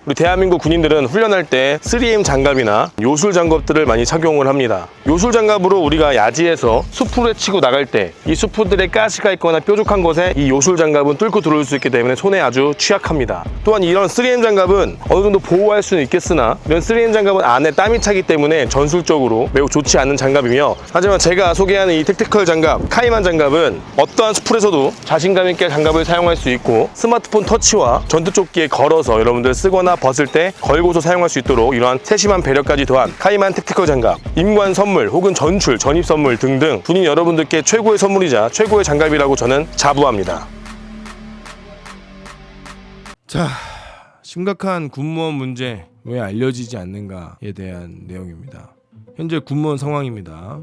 우리 대한민국 군인들은 훈련할 때 3M 장갑이나 요술 장갑들을 많이 착용을 합니다. 요술 장갑으로 우리가 야지에서 숲을 헤치고 나갈 때 이 숲들에 가시가 있거나 뾰족한 곳에 이 요술 장갑은 뚫고 들어올 수 있기 때문에 손에 아주 취약합니다. 또한 이런 3M 장갑은 어느 정도 보호할 수는 있겠으나 이런 3M 장갑은 안에 땀이 차기 때문에 전술적으로 매우 좋지 않은 장갑이며, 하지만 제가 소개하는 이 택티컬 장갑, 카이만 장갑은 어떠한 숲에서도 자신감 있게 장갑을 사용할 수 있고, 스마트폰 터치와 전투조끼에 걸어서 여러분들 쓰거나 벗을 때 걸고서 사용할 수 있도록 이러한 세심한 배려까지 더한 카이만 택티컬 장갑, 임관 선물 혹은 전출, 전입 선물 등등 군인 여러분들께 최고의 선물이자 최고의 장갑이라고 저는 자부합니다. 자, 심각한 군무원 문제 왜 알려지지 않는가에 대한 내용입니다. 현재 군무원 상황입니다.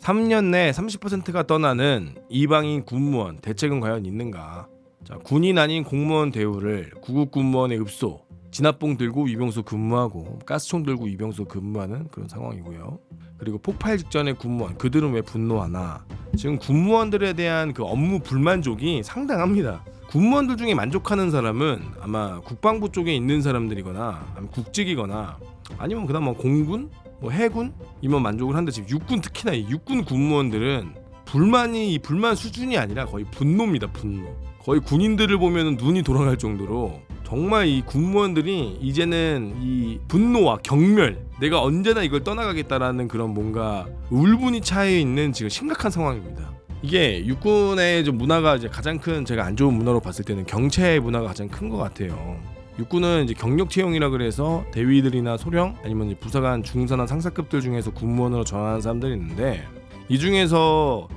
3년 내 30%가 떠나는 이방인 군무원, 대책은 과연 있는가? 자, 군인 아닌 공무원 대우를 구급 군무원의 읍소, 진압봉 들고 위병소 근무하고 가스총 들고 위병소 근무하는 그런 상황이고요. 그리고 폭발 직전의 군무원, 그들은 왜 분노하나? 지금 군무원들에 대한 그 업무 불만족이 상당합니다. 군무원들 중에 만족하는 사람은 아마 국방부 쪽에 있는 사람들이거나 아니면 국직이거나 아니면 그나마 공군, 해군이면 만족을 하는데, 지금 육군, 특히나 이 육군 군무원들은 불만이 이 불만 수준이 아니라 거의 분노입니다. 분노. 거의 군인들을 보면 눈이 돌아갈 정도로 정말 이 군무원들이 이제는 이 분노와 경멸, 내가 언제나 이걸 떠나가겠다라는 그런 뭔가 울분이 차여 있는 지금 심각한 상황입니다. 이게 육군의 좀 문화가 이제 가장 큰, 제가 안 좋은 문화로 봤을 때는 경체 문화가 가장 큰 것 같아요. 육군은 이제 경력 채용이라 그래서 대위들이나 소령 아니면 이제 부사관, 중사나 상사급들 중에서 군무원으로 전환하는 사람들이 있는데, 이 중에서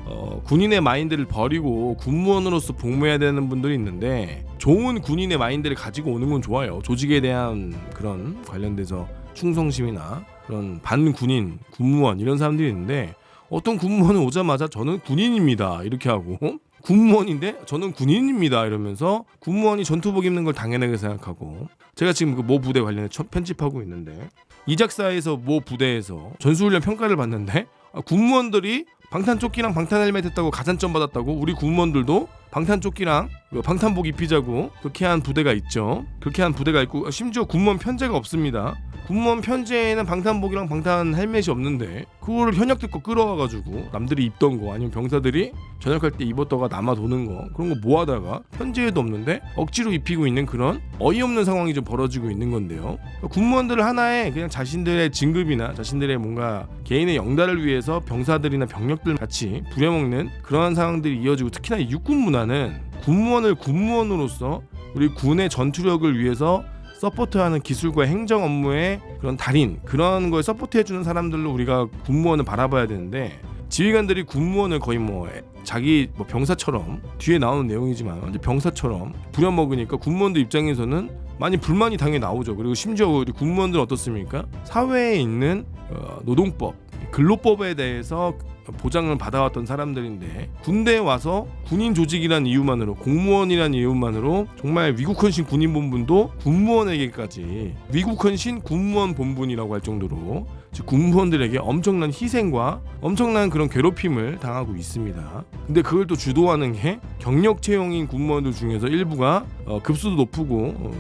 군인의 마인드를 버리고 군무원으로서 복무해야 되는 분들이 있는데, 좋은 군인의 마인드를 가지고 오는 건 좋아요. 조직에 대한 그런 관련돼서 충성심이나 그런 반군인, 군무원 이런 사람들이 있는데, 어떤 군무원은 오자마자 저는 군인입니다 이렇게 하고, 군무원인데 저는 군인입니다 이러면서 군무원이 전투복 입는 걸 당연하게 생각하고, 제가 지금 그 모 부대 관련해서 편집하고 있는데, 이작사에서 모 부대에서 전수훈련 평가를 받는데 군무원들이 방탄조끼랑 방탄헬멧 했다고 가산점 받았다고, 우리 군무원들도 방탄조끼랑 방탄복 입히자고 그렇게 한 부대가 있죠. 그렇게 한 부대가 있고, 심지어 군무원 편제가 없습니다. 군무원 편제에는 방탄복이랑 방탄 헬멧이 없는데 그거를 현역들 거 끌어와가지고 남들이 입던 거 아니면 병사들이 전역할 때 입었다가 남아 도는 거, 그런 거 모아다가 편제에도 없는데 억지로 입히고 있는 그런 어이없는 상황이 좀 벌어지고 있는 건데요. 군무원들을 하나의 그냥 자신들의 진급이나 자신들의 뭔가 개인의 영달을 위해서 병사들이나 병력들 같이 부려먹는 그러한 상황들이 이어지고, 특히나 이 육군 문화는 군무원을 군무원으로서 우리 군의 전투력을 위해서 서포트하는 기술과 행정 업무의 그런 달인, 그런 걸 서포트해주는 사람들로 우리가 군무원을 바라봐야 되는데, 지휘관들이 군무원을 거의 자기 병사처럼, 뒤에 나오는 내용이지만 완전 병사처럼 부려먹으니까 군무원들 입장에서는 많이 불만이 당연히 나오죠. 그리고 심지어 우리 군무원들은 어떻습니까? 사회에 있는 노동법, 근로법에 대해서 보장을 받아왔던 사람들인데, 군대에 와서 군인 조직이란 이유만으로, 공무원이란 이유만으로 정말 위국헌신 군인본분도 군무원에게까지 위국헌신 군무원 본분이라고 할 정도로 즉 군무원들에게 엄청난 희생과 엄청난 그런 괴롭힘을 당하고 있습니다. 근데 그걸 또 주도하는 게 경력 채용인 군무원들 중에서 일부가 급수도 높고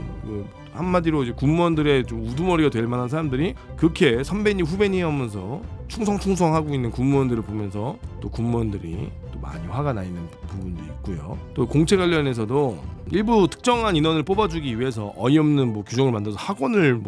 한마디로 이제 군무원들의 좀 우두머리가 될 만한 사람들이 그렇게 선배님 후배님 하면서 충성하고 있는 군무원들을 보면서 또 군무원들이 또 많이 화가 나 있는 부분도 있고요. 또 공채 관련해서도 일부 특정한 인원을 뽑아주기 위해서 어이없는 규정을 만들어서 학원을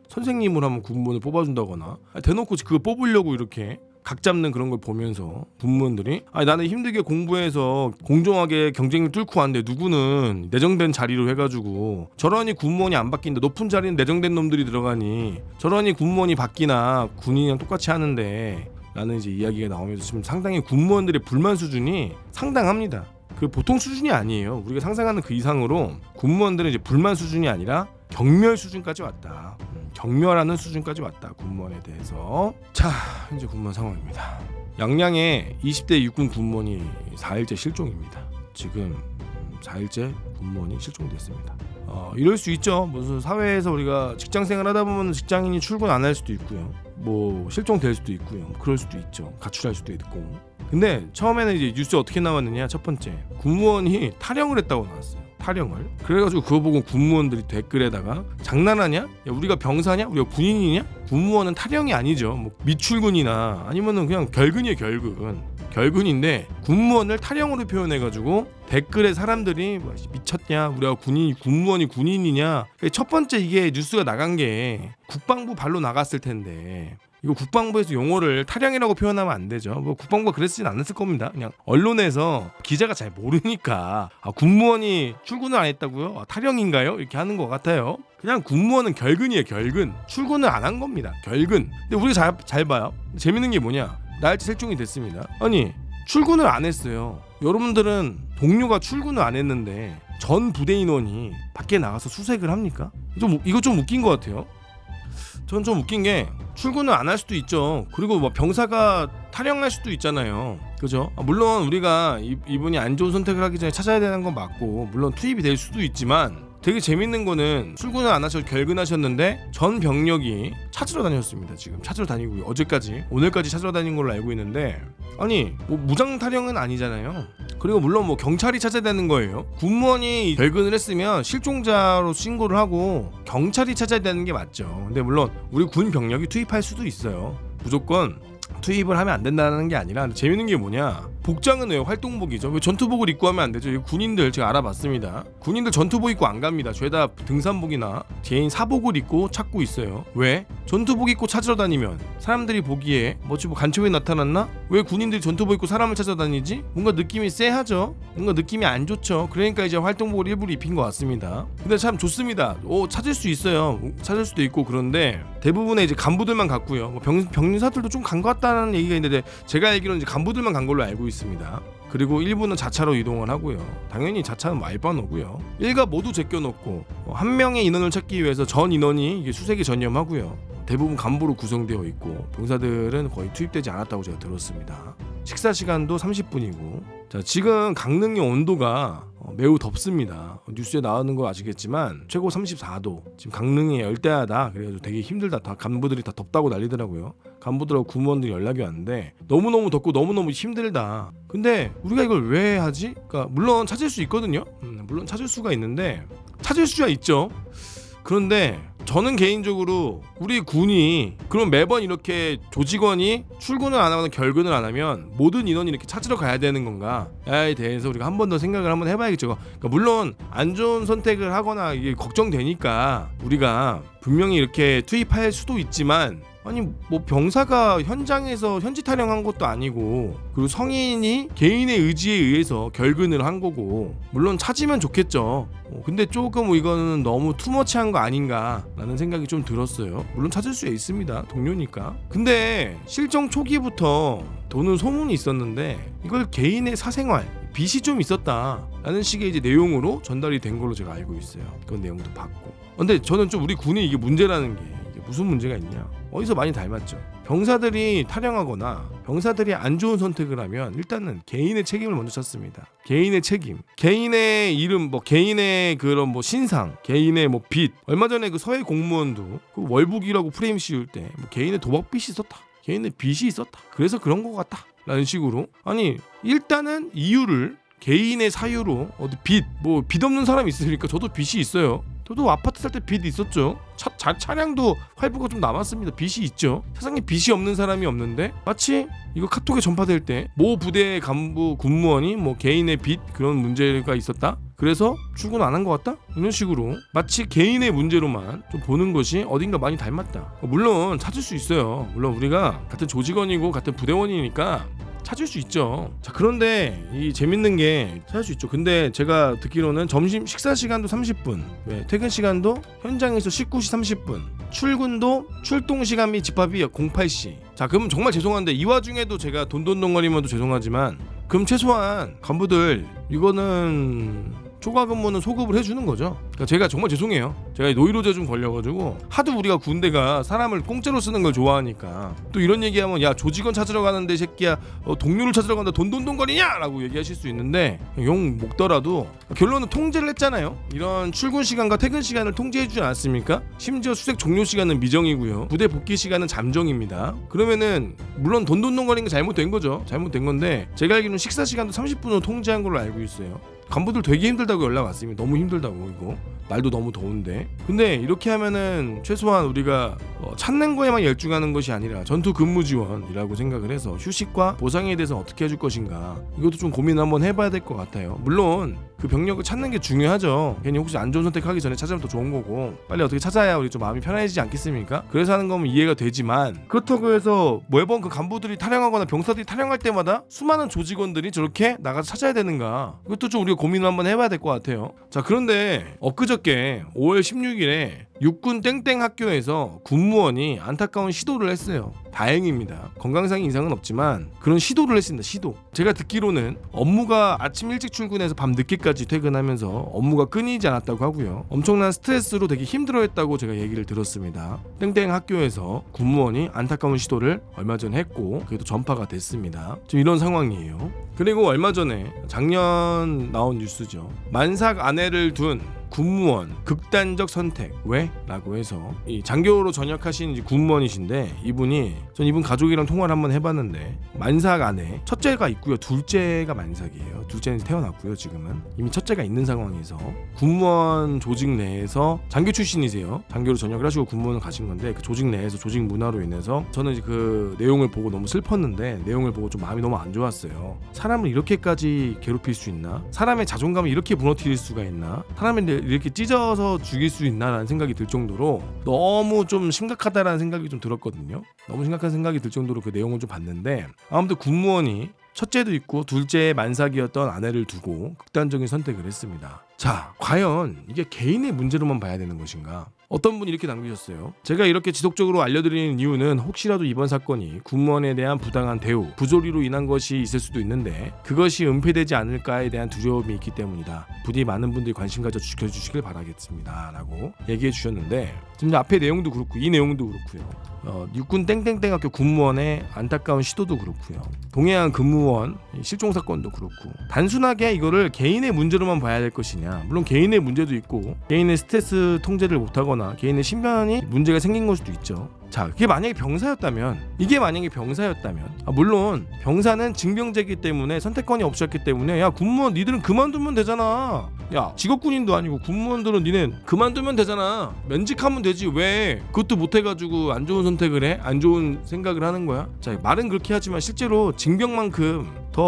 선생님을 하면 군무원을 뽑아준다거나, 대놓고 그거 뽑으려고 이렇게 각 잡는 그런 걸 보면서 군무원들이 나는 힘들게 공부해서 공정하게 경쟁을 뚫고 왔는데 누구는 내정된 자리로 해가지고 저러니 군무원이 안 바뀐다, 높은 자리는 내정된 놈들이 들어가니 저러니 군무원이 바뀌나 군인이랑 똑같이 하는데, 라는 이제 이야기가 나오면서 지금 상당히 군무원들의 불만 수준이 상당합니다. 그 보통 수준이 아니에요. 우리가 상상하는 그 이상으로 군무원들은 이제 불만 수준이 아니라 경멸 수준까지 왔다. 경멸하는 수준까지 왔다, 군무원에 대해서. 자, 현재 군무원 상황입니다. 양양에 20대 육군 군무원이 4일째 실종입니다. 지금 4일째 군무원이 실종됐습니다. 이럴 수 있죠. 무슨 사회에서 우리가 직장생활 하다 보면 직장인이 출근 안 할 수도 있고요. 실종될 수도 있고요. 그럴 수도 있죠. 가출할 수도 있고. 근데 처음에는 이제 뉴스 어떻게 나왔느냐, 첫 번째 군무원이 탈영을 했다고 나왔어요. 타령을. 그래가지고 그거 보고 군무원들이 댓글에다가 장난하냐? 야, 우리가 병사냐? 우리가 군인이냐? 군무원은 타령이 아니죠. 뭐 미출근이나 아니면은 그냥 결근이에요, 결근인데 군무원을 타령으로 표현해가지고 댓글에 사람들이 뭐, 미쳤냐? 우리가 군무원이 군인이냐? 첫 번째 이게 뉴스가 나간 게 국방부 발로 나갔을 텐데. 이거 국방부에서 용어를 타령이라고 표현하면 안 되죠. 뭐 국방부가 그랬진 않았을 겁니다. 그냥 언론에서 기자가 잘 모르니까 군무원이 출근을 안 했다고요? 타령인가요? 이렇게 하는 것 같아요. 그냥 군무원은 결근이에요, 결근. 출근을 안 한 겁니다, 결근. 근데 우리가 잘 봐요. 재밌는 게 뭐냐? 나일치 설정이 됐습니다. 아니 출근을 안 했어요. 여러분들은 동료가 출근을 안 했는데 전 부대 인원이 밖에 나가서 수색을 합니까? 이거 좀 웃긴 것 같아요. 전 좀 웃긴 게 출근을 안 할 수도 있죠. 그리고 뭐 병사가 타령할 수도 있잖아요. 그죠? 물론 우리가 이분이 안 좋은 선택을 하기 전에 찾아야 되는 건 맞고, 물론 투입이 될 수도 있지만 되게 재밌는 거는 출근을 안 하셔서 결근하셨는데 전 병력이 찾으러 다녔습니다. 지금 찾으러 다니고 오늘까지 찾으러 다닌 걸로 알고 있는데, 아니 뭐 무장 타령은 아니잖아요. 그리고 물론 뭐 경찰이 찾아야 되는 거예요. 군무원이 결근을 했으면 실종자로 신고를 하고 경찰이 찾아야 되는 게 맞죠. 근데 물론 우리 군 병력이 투입할 수도 있어요. 무조건 투입을 하면 안 된다는 게 아니라, 재밌는 게 뭐냐, 복장은 왜 활동복이죠? 왜 전투복을 입고 하면 안 되죠? 군인들 제가 알아봤습니다. 군인들 전투복 입고 안 갑니다. 죄다 등산복이나 개인 사복을 입고 찾고 있어요. 왜? 전투복 입고 찾으러 다니면 사람들이 보기에 뭐 간첩이 나타났나? 왜 군인들이 전투복 입고 사람을 찾아다니지? 뭔가 느낌이 쎄하죠? 뭔가 느낌이 안 좋죠? 그러니까 이제 활동복을 일부러 입힌 것 같습니다. 근데 참 좋습니다. 찾을 수 있어요. 찾을 수도 있고. 그런데 대부분의 이제 간부들만 갔고요. 뭐 병사들도 좀 간 것 같다는 얘기가 있는데, 제가 알기로는 이제 간부들만 간 걸로 알고 있습니다. 그리고 일부는 자차로 이동을 하고요. 당연히 자차는 말반호고요. 일가 모두 제껴놓고 한 명의 인원을 찾기 위해서 전 인원이 이게 수색에 전념하고요. 대부분 간부로 구성되어 있고 병사들은 거의 투입되지 않았다고 제가 들었습니다. 식사 시간도 30분이고. 자, 지금 강릉의 온도가 매우 덥습니다. 뉴스에 나오는 거 아시겠지만 최고 34도. 지금 강릉이 열대야다. 그래가지고 되게 힘들다. 다 간부들이 다 덥다고 난리더라고요. 간부들하고 군무원들이 연락이 왔는데 너무너무 덥고 너무너무 힘들다. 근데 우리가 이걸 왜 하지? 그러니까 물론 찾을 수 있거든요. 물론 찾을 수가 있는데, 찾을 수야 있죠. 그런데 저는 개인적으로 우리 군이 그럼 매번 이렇게 조직원이 출근을 안 하거나 결근을 안 하면 모든 인원이 이렇게 찾으러 가야 되는 건가에 대해서 우리가 한 번 더 생각을 한번 해봐야겠죠. 그러니까 물론 안 좋은 선택을 하거나 이게 걱정되니까 우리가 분명히 이렇게 투입할 수도 있지만, 아니 뭐 병사가 현장에서 현지 타령한 것도 아니고, 그리고 성인이 개인의 의지에 의해서 결근을 한 거고, 물론 찾으면 좋겠죠. 근데 조금 이거는 너무 투머치한 거 아닌가라는 생각이 좀 들었어요. 물론 찾을 수 있습니다. 동료니까. 근데 실종 초기부터 도는 소문이 있었는데 이걸 개인의 사생활, 빚이 좀 있었다라는 식의 이제 내용으로 전달이 된 걸로 제가 알고 있어요. 그런 내용도 봤고. 근데 저는 좀 우리 군이 이게 문제라는 게, 이게 무슨 문제가 있냐? 어디서 많이 닮았죠. 병사들이 타령하거나 병사들이 안 좋은 선택을 하면 일단은 개인의 책임을 먼저 찾습니다. 개인의 책임, 개인의 이름, 뭐 개인의 그런 뭐 신상, 개인의 뭐 빚. 얼마 전에 그 서해 공무원도 그 월북이라고 프레임 씌울 때 뭐 개인의 도박빚이 있었다, 개인의 빚이 있었다, 그래서 그런 것 같다 라는 식으로. 아니 일단은 이유를 개인의 사유로 빚, 뭐 빚 없는 사람이 있으니까 저도 빚이 있어요. 저도 아파트 살 때 빚이 있었죠. 차량도 할부가 좀 남았습니다. 빚이 있죠. 세상에 빚이 없는 사람이 없는데, 마치 이거 카톡에 전파될 때 모 부대 간부 군무원이 뭐 개인의 빚 그런 문제가 있었다, 그래서 출근 안 한 것 같다, 이런 식으로 마치 개인의 문제로만 좀 보는 것이 어딘가 많이 닮았다. 물론 찾을 수 있어요. 물론 우리가 같은 조직원이고 같은 부대원이니까 찾을 수 있죠. 자, 그런데 이 재밌는 게 찾을 수 있죠. 근데 제가 듣기로는 점심 식사 시간도 30분, 퇴근 시간도 현장에서 19시 30분, 출근도 출동 시간 및 집합이 08시. 자, 그럼 정말 죄송한데 이 와중에도 제가 돈돈덩어리면도 죄송하지만, 그럼 최소한 간부들 이거는 초과 근무는 소급을 해주는 거죠. 그러니까 제가 정말 죄송해요. 제가 노이로제 좀 걸려가지고 하도 우리가 군대가 사람을 공짜로 쓰는 걸 좋아하니까, 또 이런 얘기하면 야 조직원 찾으러 가는데 새끼야 동료를 찾으러 간다 돈돈돈거리냐 라고 얘기하실 수 있는데, 욕 먹더라도 결론은 통제를 했잖아요. 이런 출근 시간과 퇴근 시간을 통제해주지 않았습니까? 심지어 수색 종료 시간은 미정이고요, 부대 복귀 시간은 잠정입니다. 그러면은 물론 돈돈돈거리는 게 잘못된 거죠. 잘못된 건데, 제가 알기로는 식사 시간도 30분으로 통제한 걸로 알고 있어요. 간부들 되게 힘들다고 연락 왔습니다. 너무 힘들다고 이거. 날도 너무 더운데. 근데 이렇게 하면은 최소한 우리가 찾는 거에만 열중하는 것이 아니라 전투 근무 지원이라고 생각을 해서 휴식과 보상에 대해서 어떻게 해줄 것인가 이것도 좀 고민을 한번 해봐야 될 것 같아요. 물론 그 병력을 찾는 게 중요하죠. 괜히 혹시 안 좋은 선택하기 전에 찾으면 더 좋은 거고 빨리 어떻게 찾아야 우리 좀 마음이 편해지지 않겠습니까? 그래서 하는 거면 이해가 되지만 그렇다고 해서 매번 그 간부들이 탈영하거나 병사들이 탈영할 때마다 수많은 조직원들이 저렇게 나가서 찾아야 되는가 이것도 좀 우리가 고민을 한번 해봐야 될 것 같아요. 자, 그런데 엊그저께 5월 16일에 육군 땡땡 학교에서 군무원이 안타까운 시도를 했어요. 다행입니다. 건강상의 이상은 없지만 그런 시도를 했습니다. 시도. 제가 듣기로는 업무가 아침 일찍 출근해서 밤 늦게까지 퇴근하면서 업무가 끊이지 않았다고 하고요. 엄청난 스트레스로 되게 힘들어했다고 제가 얘기를 들었습니다. 땡땡 학교에서 군무원이 안타까운 시도를 얼마 전에 했고 그게 또 전파가 됐습니다. 지금 이런 상황이에요. 그리고 얼마 전에 작년 나온 뉴스죠. 만삭 아내를 둔 군무원 극단적 선택 왜? 라고 해서 이 장교로 전역하신 이제 군무원이신데 전 이분 가족이랑 통화를 한번 해봤는데 만삭 아내 첫째가 있고요. 둘째가 만삭이에요. 둘째는 태어났고요. 지금은 이미 첫째가 있는 상황에서 군무원 조직 내에서 장교 출신이세요. 장교로 전역을 하시고 군무원을 가신 건데 그 조직 내에서 조직 문화로 인해서 저는 이제 그 내용을 보고 너무 슬펐는데 내용을 보고 좀 마음이 너무 안 좋았어요. 사람을 이렇게까지 괴롭힐 수 있나? 사람의 자존감을 이렇게 무너뜨릴 수가 있나? 사람을 이렇게 찢어서 죽일 수 있나라는 생각이 들 정도로 너무 좀 심각하다라는 생각이 좀 들었거든요. 너무 심각한 생각이 들 정도로 그 내용을 좀 봤는데 아무튼 군무원이 첫째도 있고 둘째의 만삭이었던 아내를 두고 극단적인 선택을 했습니다. 자, 과연 이게 개인의 문제로만 봐야 되는 것인가? 어떤 분이 이렇게 남기셨어요. 제가 이렇게 지속적으로 알려드리는 이유는 혹시라도 이번 사건이 군무원에 대한 부당한 대우, 부조리로 인한 것이 있을 수도 있는데 그것이 은폐되지 않을까에 대한 두려움이 있기 때문이다. 부디 많은 분들이 관심 가져 지켜주시길 바라겠습니다. 라고 얘기해 주셨는데 지금 앞에 내용도 그렇고 이 내용도 그렇고요. 육군 땡땡땡 학교 군무원의 안타까운 시도도 그렇고요. 동해안 근무원 실종 사건도 그렇고 단순하게 이거를 개인의 문제로만 봐야 될 것이냐. 물론 개인의 문제도 있고 개인의 스트레스 통제를 못하거나 개인의 신변이 문제가 생긴 걸 수도 있죠. 자, 그게 만약에 병사였다면 물론 병사는 징병제이기 때문에 선택권이 없었기 때문에 야 군무원 니들은 그만두면 되잖아. 야 직업군인도 아니고 군무원들은 니는 그만두면 되잖아. 면직하면 되지 왜 그것도 못해가지고 안 좋은 선택을 해? 안 좋은 생각을 하는 거야? 자, 말은 그렇게 하지만 실제로 징병만큼 더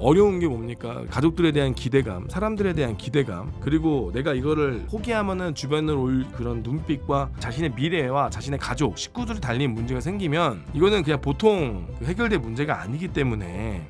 어려운 게 뭡니까? 가족들에 대한 기대감, 사람들에 대한 기대감, 그리고 내가 이거를 포기하면은 주변으로 올 그런 눈빛과 자신의 미래와 자신의 가족, 식구들이 달린 문제가 생기면 이거는 그냥 보통 해결될 문제가 아니기 때문에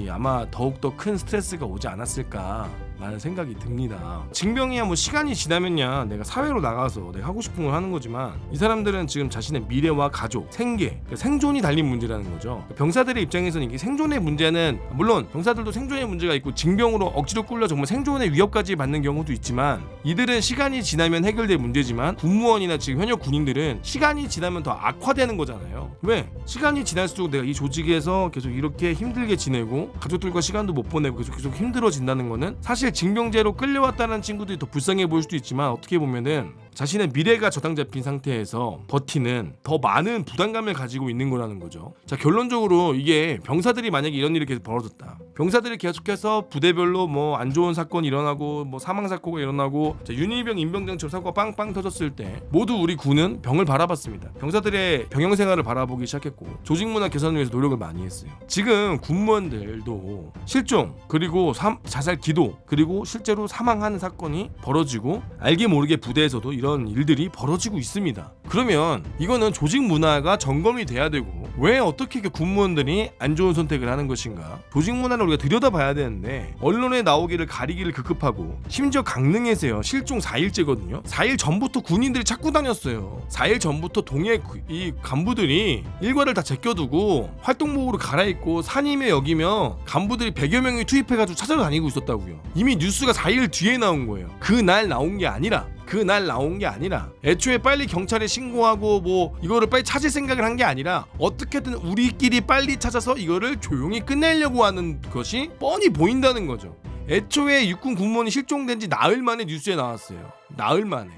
아마 더욱더 큰 스트레스가 오지 않았을까 라는 생각이 듭니다. 징병이야 뭐 시간이 지나면야 내가 사회로 나가서 내가 하고 싶은 걸 하는 거지만 이 사람들은 지금 자신의 미래와 가족, 생계, 생존이 달린 문제라는 거죠. 병사들의 입장에서는 이게 생존의 문제는 물론 병사들도 생존의 문제가 있고 징병으로 억지로 끌려 정말 생존의 위협까지 받는 경우도 있지만 이들은 시간이 지나면 해결될 문제지만 군무원이나 지금 현역 군인들은 시간이 지나면 더 악화되는 거잖아요. 왜? 시간이 지날수록 내가 이 조직에서 계속 이렇게 힘들게 지내고 가족들과 시간도 못 보내고 계속 힘들어진다는 거는 사실 징병제로 끌려왔다는 친구들이 더 불쌍해 보일 수도 있지만 어떻게 보면은 자신의 미래가 저당 잡힌 상태에서 버티는 더 많은 부담감을 가지고 있는 거라는 거죠. 자, 결론적으로 이게 병사들이 만약에 이런 일이 계속 벌어졌다. 병사들이 계속해서 부대별로 뭐 안 좋은 사건이 일어나고 뭐 사망 사고가 일어나고 윤일병 임병장처럼 사고가 빵빵 터졌을 때 모두 우리 군은 병을 바라봤습니다. 병사들의 병영 생활을 바라보기 시작했고 조직 문화 개선을 위해서 노력을 많이 했어요. 지금 군무원들도 실종 그리고 자살 기도 그리고 실제로 사망하는 사건이 벌어지고 알게 모르게 부대에서도 이런 일들이 벌어지고 있습니다. 그러면 이거는 조직 문화가 점검이 돼야 되고 왜 어떻게 군무원들이 안 좋은 선택을 하는 것인가? 조직 문화를 우리가 들여다봐야 되는데 언론에 나오기를 가리기를 급급하고 심지어 강릉에서요 실종 4일째거든요. 4일 전부터 군인들이 찾고 다녔어요. 4일 전부터 동해 이 간부들이 일과를 다 제껴두고 활동복으로 갈아입고 산임에 여기며 간부들이 100여 명이 투입해가지고 찾아다니고 있었다고요. 이미 뉴스가 4일 뒤에 나온 거예요. 그날 나온 게 아니라 애초에 빨리 경찰에 신고하고 뭐 이거를 빨리 찾을 생각을 한 게 아니라 어떻게든 우리끼리 빨리 찾아서 이거를 조용히 끝내려고 하는 것이 뻔히 보인다는 거죠. 애초에 육군 군무원이 실종된 지 나흘 만에 뉴스에 나왔어요. 나흘 만에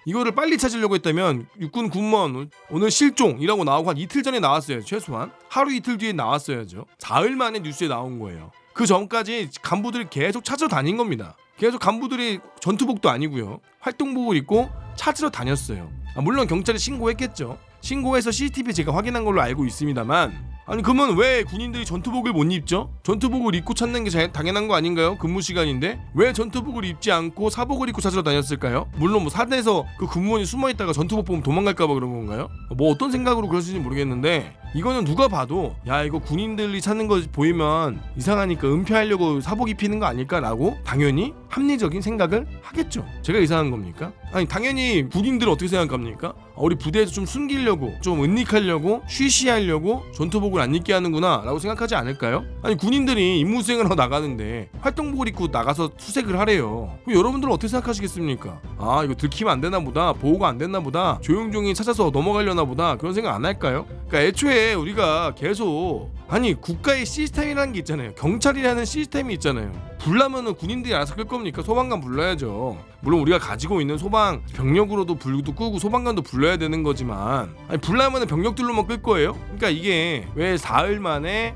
이거를 빨리 찾으려고 했다면 육군 군무원 오늘 실종이라고 나오고 한 이틀 전에 나왔어요. 최소한 하루 이틀 뒤에 나왔어야죠. 사흘 만에 뉴스에 나온 거예요. 그 전까지 간부들이 계속 찾으러 다닌 겁니다. 계속 간부들이 전투복도 아니고요, 활동복을 입고 찾으러 다녔어요. 물론 경찰에 신고했겠죠. 신고해서 CCTV 제가 확인한 걸로 알고 있습니다만, 아니 그러면 왜 군인들이 전투복을 못 입죠? 전투복을 입고 찾는 게 당연한 거 아닌가요? 근무 시간인데 왜 전투복을 입지 않고 사복을 입고 찾으러 다녔을까요? 물론 뭐 사내에서 그 군무원이 숨어있다가 전투복 보면 도망갈까봐 그런 건가요? 뭐 어떤 생각으로 그러시는지 모르겠는데, 이거는 누가 봐도 야 이거 군인들이 찾는 거 보이면 이상하니까 은폐하려고 사복 입히는 거 아닐까라고 당연히 합리적인 생각을 하겠죠. 제가 이상한 겁니까? 아니 당연히 군인들은 어떻게 생각합니까? 우리 부대에서 좀 숨기려고, 좀 은닉하려고, 쉬쉬하려고 전투복을 안 입게 하는구나 라고 생각하지 않을까요? 아니 군인들이 임무수행을 하러 나가는데 활동복을 입고 나가서 수색을 하래요. 그럼 여러분들은 어떻게 생각하시겠습니까? 아 이거 들키면 안 되나 보다, 보호가 안 됐나 보다, 조용조용히 찾아서 넘어가려나 보다, 그런 생각 안 할까요? 그러니까 애초에 우리가 계속, 아니 국가의 시스템이라는 게 있잖아요. 경찰이라는 시스템이 있잖아요. 불나면은 군인들이 알아서 끌 겁니까? 소방관 불러야죠. 물론 우리가 가지고 있는 소방 병력으로도 불도 끄고 소방관도 불러야 되는 거지만, 아니 불나면은 병력들로만 끌 거예요? 그러니까 이게 왜 사흘 만에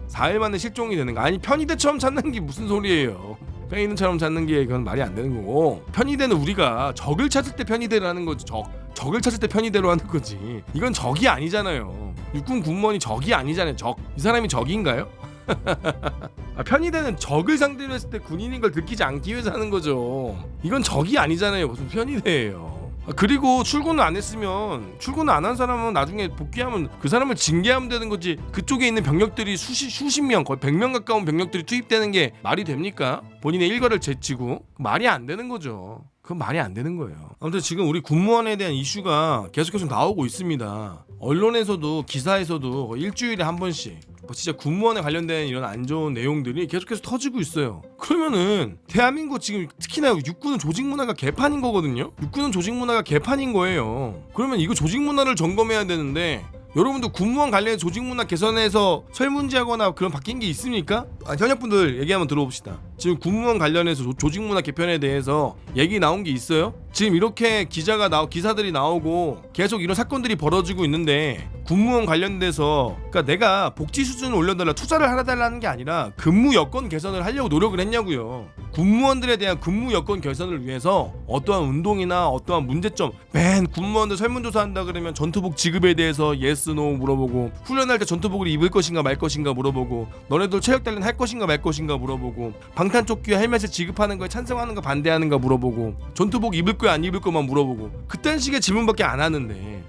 실종이 되는가? 아니 편의대처럼 찾는 게 무슨 소리예요? 편의대처럼 찾는 게 그건 말이 안 되는 거고, 편의대는 우리가 적을 찾을 때 편의대를 하는 거지, 적을 찾을 때 편의대로 하는 거지. 이건 적이 아니잖아요. 육군 군무원이 적이 아니잖아요. 이 사람이 적인가요? 편의대는 적을 상대로 했을 때 군인인 걸 들키지 않기 위해서 하는 거죠. 이건 적이 아니잖아요. 무슨 편의대예요. 그리고 출근을 안 했으면, 출근을 안 한 사람은 나중에 복귀하면 그 사람을 징계하면 되는 거지, 그쪽에 있는 병력들이 수십 명, 거의 100명 가까운 병력들이 투입되는 게 말이 됩니까? 본인의 일과를 제치고. 말이 안 되는 거죠. 그건 말이 안 되는 거예요. 아무튼 지금 우리 군무원에 대한 이슈가 계속 나오고 있습니다. 언론에서도, 기사에서도 일주일에 한 번씩 진짜 군무원에 관련된 이런 안 좋은 내용들이 계속해서 터지고 있어요. 그러면은 대한민국 지금 특히나 육군은 조직 문화가 개판인 거거든요. 육군은 조직 문화가 개판인 거예요. 그러면 이거 조직 문화를 점검해야 되는데, 여러분들 군무원 관련 조직 문화 개선해서 설문지하거나 그런 바뀐 게 있습니까? 현역분들 얘기 한번 들어봅시다. 지금 군무원 관련해서 조직 문화 개편에 대해서 얘기 나온 게 있어요? 지금 이렇게 기사들이 나오고 계속 이런 사건들이 벌어지고 있는데, 군무원 관련돼서 그러니까 내가 복지 수준을 올려달라, 투자를 하달라는 게 아니라 근무 여건 개선을 하려고 노력을 했냐고요. 군무원들에 대한 근무 여건 개선을 위해서 어떠한 운동이나 어떠한 문제점, 맨 군무원들 설문조사 한다 그러면 전투복 지급에 대해서 yes, no 물어보고, 훈련할 때 전투복을 입을 것인가 말 것인가 물어보고, 너네들 체육단련 할 것인가 말 것인가 물어보고, 방탄조끼와 헬멧을 지급하는 거에 찬성하는가 반대하는가 물어보고, 전투복 입을 거야 안 입을 거만 물어보고, 그딴 식의 질문밖에 안 하는데,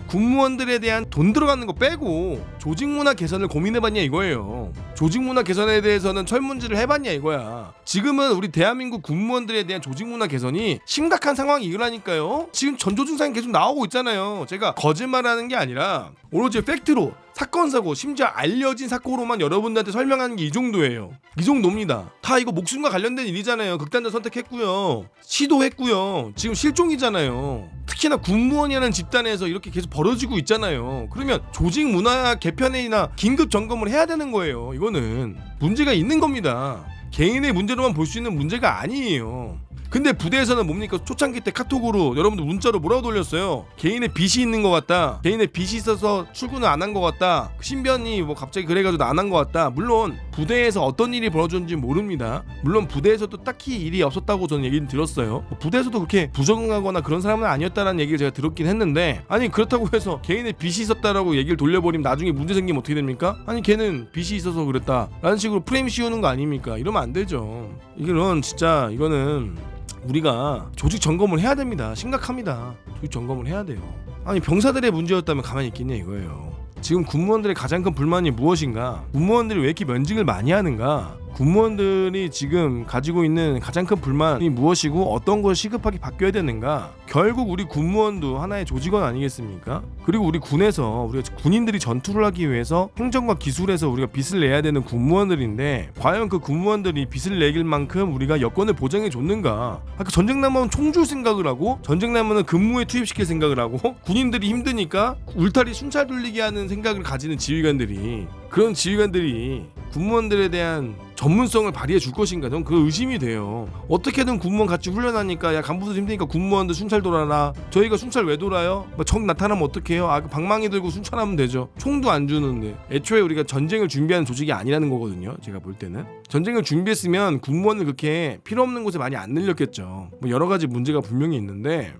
군무원들에 대한 돈 들어가는 거 빼고 조직 문화 개선을 고민해봤냐 이거예요. 조직 문화 개선에 대해서는 설문지를 해봤냐 이거야. 지금은 우리 대한민국 군무원들에 대한 조직 문화 개선이 심각한 상황이 일어나니까요. 지금 전조증상이 계속 나오고 있잖아요. 제가 거짓말하는 게 아니라 오로지 팩트로, 사건 사고, 심지어 알려진 사고로만 여러분들한테 설명하는 게 이 정도예요. 이 정도입니다. 다 이거 목숨과 관련된 일이잖아요. 극단적 선택했고요, 시도했고요, 지금 실종이잖아요. 특히나 군무원이라는 집단에서 이렇게 계속 벌어지고 있잖아요. 그러면 조직 문화 개편이나 긴급 점검을 해야 되는 거예요. 이거는 문제가 있는 겁니다. 개인의 문제로만 볼 수 있는 문제가 아니에요. 근데 부대에서는 뭡니까? 초창기 때 카톡으로 여러분들 문자로 뭐라고 돌렸어요? 개인의 빚이 있는 것 같다, 개인의 빚이 있어서 출근을 안 한 것 같다, 신변이 뭐 갑자기 그래가지고 안 한 것 같다. 물론 부대에서 어떤 일이 벌어졌는지 모릅니다. 물론 부대에서도 딱히 일이 없었다고 저는 얘기를 들었어요. 부대에서도 그렇게 부정하거나 그런 사람은 아니었다는 얘기를 제가 들었긴 했는데, 아니 그렇다고 해서 개인의 빚이 있었다라고 얘기를 돌려버리면 나중에 문제 생기면 어떻게 됩니까? 아니 걔는 빚이 있어서 그랬다 라는 식으로 프레임 씌우는 거 아닙니까? 이러면 안 되죠. 이거는 진짜, 이거는 우리가 조직 점검을 해야 됩니다. 심각합니다. 조직 점검을 해야 돼요. 아니 병사들의 문제였다면 가만히 있겠냐 이거예요. 지금 군무원들의 가장 큰 불만이 무엇인가? 군무원들이 왜 이렇게 면직을 많이 하는가? 군무원들이 지금 가지고 있는 가장 큰 불만이 무엇이고 어떤 걸 시급하게 바뀌어야 되는가? 결국 우리 군무원도 하나의 조직원 아니겠습니까? 그리고 우리 군에서, 우리가 군인들이 전투를 하기 위해서 행정과 기술에서 우리가 빚을 내야 되는 군무원들인데, 과연 그 군무원들이 빚을 내길 만큼 우리가 여건을 보장해 줬는가? 아까 전쟁 나면 총 줄 생각을 하고, 전쟁 나면은 근무에 투입시킬 생각을 하고, 군인들이 힘드니까 울타리 순찰 돌리게 하는 생각을 가지는 지휘관들이, 그런 지휘관들이 군무원들에 대한 전문성을 발휘해 줄 것인가? 저는 그 의심이 돼요. 어떻게든 군무원 같이 훈련하니까 야 간부들 힘드니까 군무원들 순찰 돌아라. 저희가 순찰 왜 돌아요? 뭐 적 나타나면 어떡해요? 그 방망이 들고 순찰하면 되죠. 총도 안 주는데. 애초에 우리가 전쟁을 준비하는 조직이 아니라는 거거든요. 제가 볼 때는 전쟁을 준비했으면 군무원을 그렇게 필요 없는 곳에 많이 안 늘렸겠죠. 뭐 여러 가지 문제가 분명히 있는데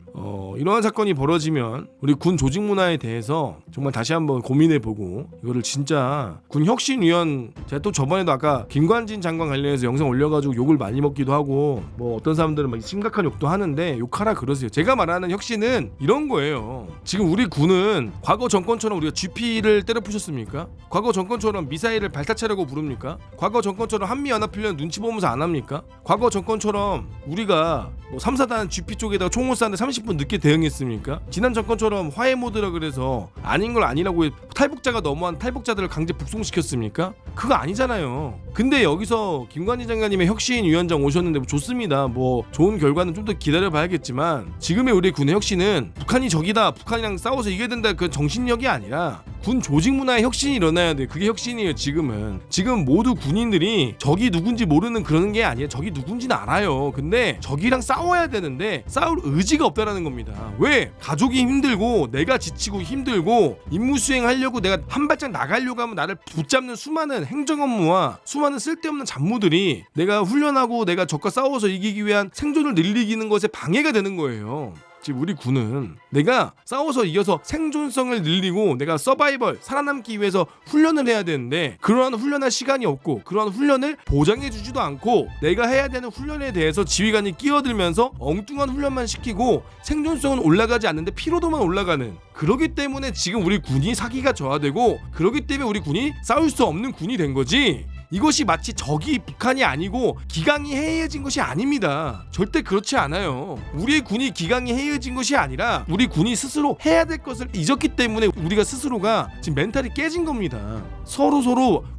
이러한 사건이 벌어지면 우리 군 조직 문화에 대해서 정말 다시 한번 고민해보고 이거를 진짜 군 혁신위원 제가 또 저번에도 아까 김관진 장관 관련해서 영상 올려가지고 욕을 많이 먹기도 하고 뭐 어떤 사람들은 막 심각한 욕도 하는데 욕하라 그러세요. 제가 말하는 혁신은 이런 거예요. 지금 우리 군은 과거 정권처럼 우리가 GP를 때려 부셨습니까? 과거 정권처럼 미사일을 발사체라고 부릅니까? 과거 정권처럼 한미연합훈련 눈치 보면서 안 합니까? 과거 정권처럼 우리가 뭐 3, 4단 GP 쪽에다가 총을 쐈는데 30분 늦게 대응했습니까? 지난 정권처럼 화해 모드라 그래서 아닌 걸 아니라고 탈북자가 너무한 탈북자들을 강제 북송시켰습니까? 그거 아니잖아요. 근데 여기서 김관희 장관님의 혁신위원장 오셨는데 뭐 좋습니다. 뭐 좋은 결과는 좀 더 기다려봐야겠지만 지금의 우리 군의 혁신은 북한이 적이다, 북한이랑 싸워서 이겨야 된다 그 정신력이 아니라 군 조직 문화의 혁신이 일어나야 돼. 그게 혁신이에요. 지금 모두 군인들이 적이 누군지 모르는 그런 게 아니에요. 적이 누군지는 알아요. 근데 적이랑 싸워야 되는데 싸울 의지가 없다라는 겁니다. 왜? 가족이 힘들고 내가 지치고 힘들고 임무 수행하려고 내가 한 발짝 나가려고 하면 나를 붙잡는 수많은 행정 업무와 수많은 쓸데없는 잡무들이 내가 훈련하고 내가 적과 싸워서 이기기 위한 생존을 늘리기는 것에 방해가 되는 거예요. 지금 우리 군은 내가 싸워서 이겨서 생존성을 늘리고 내가 서바이벌 살아남기 위해서 훈련을 해야 되는데 그러한 훈련할 시간이 없고 그러한 훈련을 보장해 주지도 않고 내가 해야 되는 훈련에 대해서 지휘관이 끼어들면서 엉뚱한 훈련만 시키고 생존성은 올라가지 않는데 피로도만 올라가는 그러기 때문에 지금 우리 군이 사기가 저하되고 그러기 때문에 우리 군이 싸울 수 없는 군이 된 거지. 이것이 마치 적이 북한이 아니고 기강이 해이해진 것이 아닙니다. 절대 그렇지 않아요. 우리의 군이 기강이 해이해진 것이 아니라 우리 군이 스스로 해야 될 것을 잊었기 때문에 우리가 스스로가 지금 멘탈이 깨진 겁니다. 서로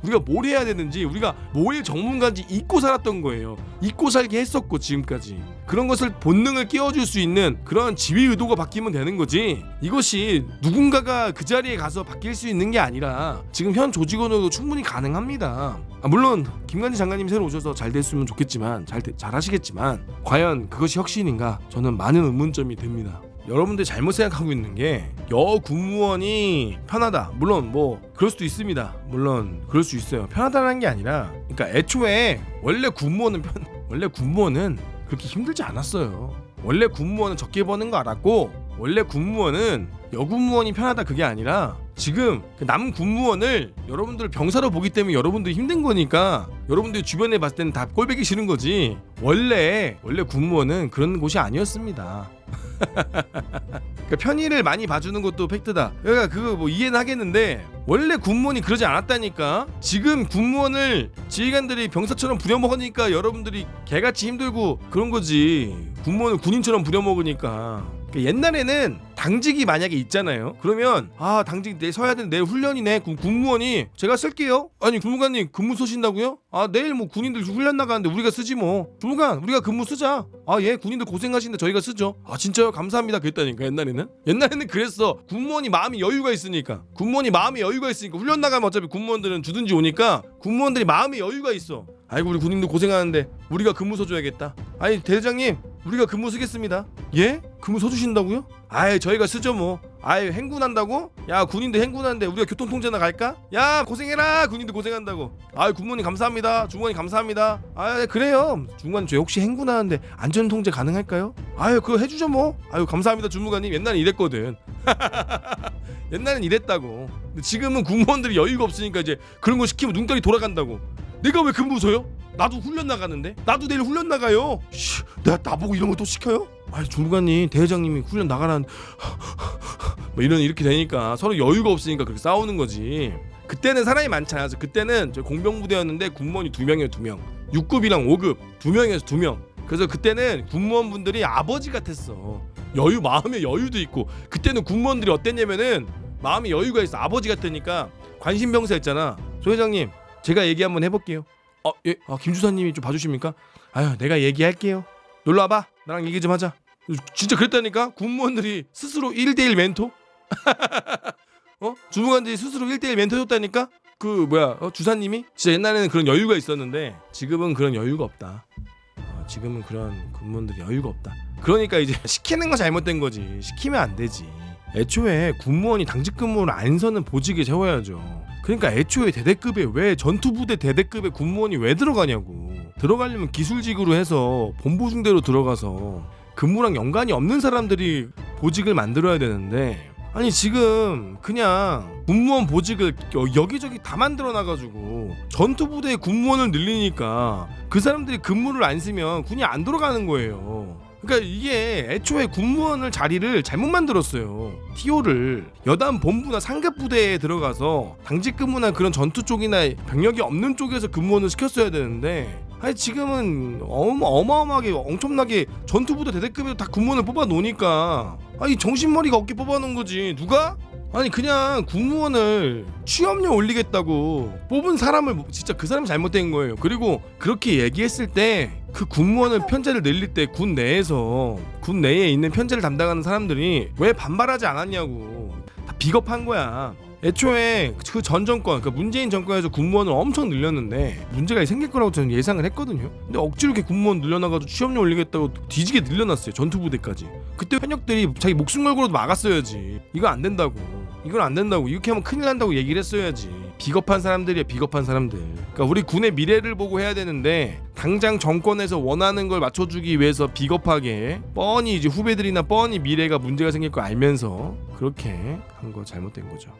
우리가 뭘 해야 되는지 우리가 뭐의 전문가인지 잊고 살았던 거예요. 잊고 살게 했었고 지금까지 그런 것을 본능을 깨워줄 수 있는 그런 지휘 의도가 바뀌면 되는 거지 이것이 누군가가 그 자리에 가서 바뀔 수 있는 게 아니라 지금 현 조직원으로도 충분히 가능합니다. 물론 김관진 장관님 새로 오셔서 잘 됐으면 좋겠지만 잘 하시겠지만 과연 그것이 혁신인가 저는 많은 의문점이 듭니다. 여러분들 잘못 생각하고 있는 게 여군무원이 편하다. 물론 뭐 그럴 수도 있습니다. 물론 그럴 수 있어요. 편하다는 게 아니라 그러니까 애초에 원래 군무원은 그렇게 힘들지 않았어요. 원래 군무원은 적게 버는 거 알았고 원래 군무원은 여군무원이 편하다 그게 아니라 지금 남 군무원을 여러분들 병사로 보기 때문에 여러분들이 힘든 거니까 여러분들 주변에 봤을 때는 다 꼴보기 싫은 거지 원래 군무원은 그런 곳이 아니었습니다. 그러니까 편의를 많이 봐주는 것도 팩트다. 그러니까 그거 뭐 이해는 하겠는데 원래 군무원이 그러지 않았다니까. 지금 군무원을 지휘관들이 병사처럼 부려먹으니까 여러분들이 개같이 힘들고 그런 거지. 군무원을 군인처럼 부려먹으니까. 그러니까 옛날에는 당직이 만약에 있잖아요. 그러면 당직 내일 서야 되는 내일 훈련이네. 군무원이 제가 쓸게요. 아니 군무관님 근무 쓰신다고요? 내일 뭐 군인들 훈련 나가는데 우리가 쓰지 뭐. 군무관 우리가 근무 쓰자. 예 군인들 고생하시는데 저희가 쓰죠. 진짜요? 감사합니다. 그랬다니까 옛날에는 그랬어. 군무원이 마음이 여유가 있으니까 훈련 나가면 어차피 군무원들은 주든지 오니까 군무원들이 마음의 여유가 있어. 아이고 우리 군인들 고생하는데 우리가 근무 서줘야겠다. 아니 대장님 우리가 근무 쓰겠습니다. 예? 근무 서주신다고요? 저희가 쓰죠 뭐. 행군한다고? 야 군인들 행군하는데 우리가 교통통제나 갈까? 야 고생해라 군인들 고생한다고. 군무원님 감사합니다. 중무관님 감사합니다. 그래요. 중무관님 저 혹시 행군하는데 안전통제 가능할까요? 그거 해주죠 뭐. 감사합니다 주무관님. 옛날엔 이랬거든. 옛날엔 이랬다고. 근데 지금은 군무원들이 여유가 없으니까 이제 그런 거 시키면 눈깔이 돌아간다고. 내가 왜 근무 서요? 나도 훈련 나가는데. 나도 내일 훈련 나가요. 나보고 이런 거 또 시켜요? 주무관님 대회장님이 훈련 나가라는 뭐 이렇게 되니까 서로 여유가 없으니까 그렇게 싸우는 거지. 그때는 사람이 많지 않아서 그때는 저 공병부대였는데 군무원이 2명이에요. 2명 6급이랑 5급 2명에서 2명. 그래서 그때는 군무원분들이 아버지 같았어. 마음의 여유도 있고. 그때는 군무원들이 어땠냐면은 마음의 여유가 있어. 아버지 같으니까. 관심병사 있잖아. 조 회장님 제가 얘기 한번 해볼게요. 예. 김주사님이 좀 봐주십니까? 내가 얘기할게요. 놀러 와봐. 나랑 얘기 좀 하자. 진짜 그랬다니까. 군무원들이 스스로 1대1 멘토? 주무관들이 스스로 1대1 멘토 줬다니까. 주사님이 진짜 옛날에는 그런 여유가 있었는데 지금은 그런 여유가 없다. 지금은 그런 군무원들이 여유가 없다. 그러니까 이제 시키는 거 잘못된 거지. 시키면 안 되지. 애초에 군무원이 당직 근무를 안 서는 보직에 세워야죠. 그러니까 애초에 대대급에 왜 전투부대 대대급에 군무원이 왜 들어가냐고. 들어가려면 기술직으로 해서 본부 중대로 들어가서 근무랑 연관이 없는 사람들이 보직을 만들어야 되는데, 아니 지금 그냥 군무원 보직을 여기저기 다 만들어 놔가지고 전투부대의 군무원을 늘리니까 그 사람들이 근무를 안 쓰면 군이 안 돌아가는 거예요. 그러니까 이게 애초에 군무원을 자리를 잘못 만들었어요. TO를 여단 본부나 상급 부대에 들어가서 당직 근무나 그런 전투 쪽이나 병력이 없는 쪽에서 근무원을 시켰어야 되는데, 아니 지금은 어마어마하게 엄청나게 전투부대 대대급에도 다 군무원을 뽑아 놓으니까 아니 정신머리가 없게 뽑아 놓은 거지. 누가? 아니 그냥 군무원을 취업료 올리겠다고 뽑은 사람을 진짜 그 사람이 잘못된 거예요. 그리고 그렇게 얘기했을 때 그 군무원을 편제를 늘릴 때 군 내에 있는 편제를 담당하는 사람들이 왜 반발하지 않았냐고. 다 비겁한 거야. 애초에 그 전 정권, 그러니까 문재인 정권에서 군무원을 엄청 늘렸는데 문제가 생길 거라고 저는 예상을 했거든요. 근데 억지로 이렇게 군무원 늘려놔가지고 취업료 올리겠다고 뒤지게 늘려놨어요. 전투부대까지. 그때 현역들이 자기 목숨 걸고라도 막았어야지. 이거 안 된다고. 이건 안 된다고. 이렇게 하면 큰일 난다고 얘기를 했어야지. 비겁한 사람들이야, 비겁한 사람들. 그러니까 우리 군의 미래를 보고 해야 되는데 당장 정권에서 원하는 걸 맞춰주기 위해서 비겁하게 뻔히 이제 후배들이나 뻔히 미래가 문제가 생길 거 알면서 그렇게 한 거 잘못된 거죠.